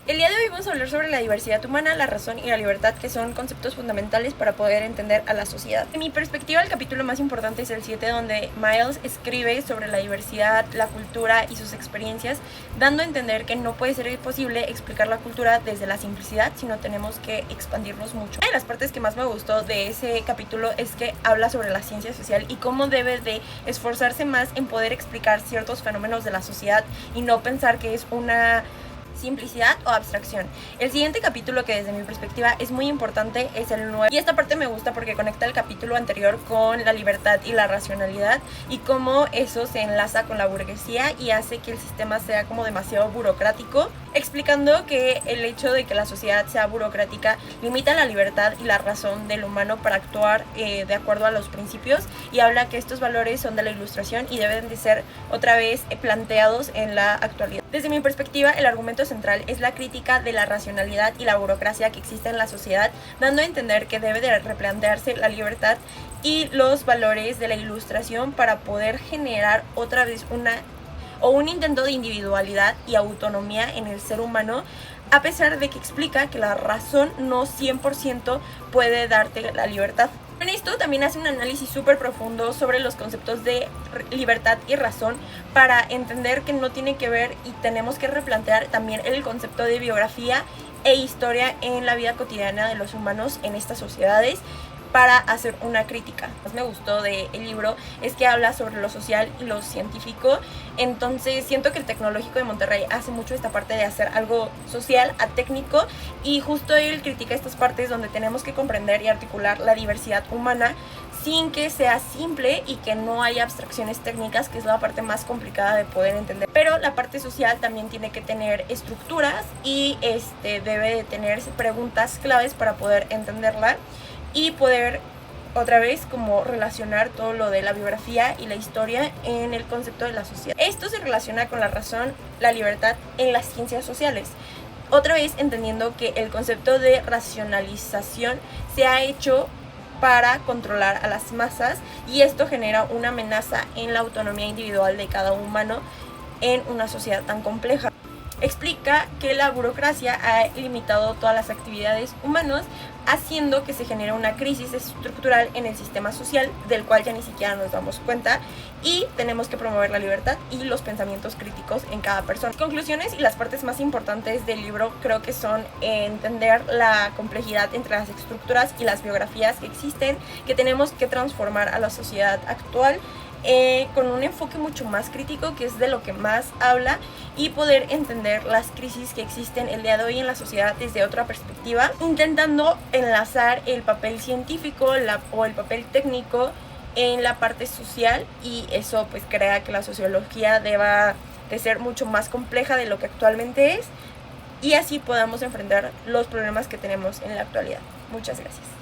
El día de hoy vamos a hablar sobre la diversidad humana, la razón y la libertad, que son conceptos fundamentales para poder entender a la sociedad. En mi perspectiva, el capítulo más importante es el 7, donde Miles escribe sobre la diversidad, la cultura y sus experiencias, dando a entender que no puede ser posible explicar la cultura desde la simplicidad, sino tenemos que expandirnos mucho. Una de las partes que más me gustó de ese capítulo es que habla sobre la ciencia social y cómo debe de esforzarse más en poder explicar ciertos fenómenos de la sociedad y no pensar que es una simplicidad o abstracción. El siguiente capítulo, que desde mi perspectiva es muy importante, es el 9, y esta parte me gusta porque conecta el capítulo anterior con la libertad y la racionalidad y cómo eso se enlaza con la burguesía y hace que el sistema sea como demasiado burocrático, explicando que el hecho de que la sociedad sea burocrática limita la libertad y la razón del humano para actuar de acuerdo a los principios, y habla que estos valores son de la Ilustración y deben de ser otra vez planteados en la actualidad. Desde mi perspectiva, el argumento central es la crítica de la racionalidad y la burocracia que existe en la sociedad, dando a entender que debe de replantearse la libertad y los valores de la Ilustración para poder generar otra vez un intento de individualidad y autonomía en el ser humano, a pesar de que explica que la razón no 100% puede darte la libertad. En esto también hace un análisis súper profundo sobre los conceptos de libertad y razón para entender que no tiene que ver y tenemos que replantear también el concepto de biografía e historia en la vida cotidiana de los humanos en estas sociedades, para hacer una crítica. Lo que más me gustó del libro es que habla sobre lo social y lo científico, entonces siento que el Tecnológico de Monterrey hace mucho esta parte de hacer algo social a técnico, y justo él critica estas partes donde tenemos que comprender y articular la diversidad humana sin que sea simple y que no haya abstracciones técnicas, que es la parte más complicada de poder entender. Pero la parte social también tiene que tener estructuras y debe de tener preguntas claves para poder entenderla y poder otra vez como relacionar todo lo de la biografía y la historia en el concepto de la sociedad. Esto se relaciona con la razón, la libertad en las ciencias sociales. Otra vez entendiendo que el concepto de racionalización se ha hecho para controlar a las masas, y esto genera una amenaza en la autonomía individual de cada humano en una sociedad tan compleja. Explica que la burocracia ha limitado todas las actividades humanas, haciendo que se genere una crisis estructural en el sistema social, del cual ya ni siquiera nos damos cuenta, y tenemos que promover la libertad y los pensamientos críticos en cada persona. Las conclusiones y las partes más importantes del libro creo que son entender la complejidad entre las estructuras y las biografías que existen, que tenemos que transformar a la sociedad actual con un enfoque mucho más crítico, que es de lo que más habla, y poder entender las crisis que existen el día de hoy en la sociedad desde otra perspectiva, intentando enlazar el papel científico o el papel técnico en la parte social, y eso pues crea que la sociología deba de ser mucho más compleja de lo que actualmente es, y así podamos enfrentar los problemas que tenemos en la actualidad. Muchas gracias.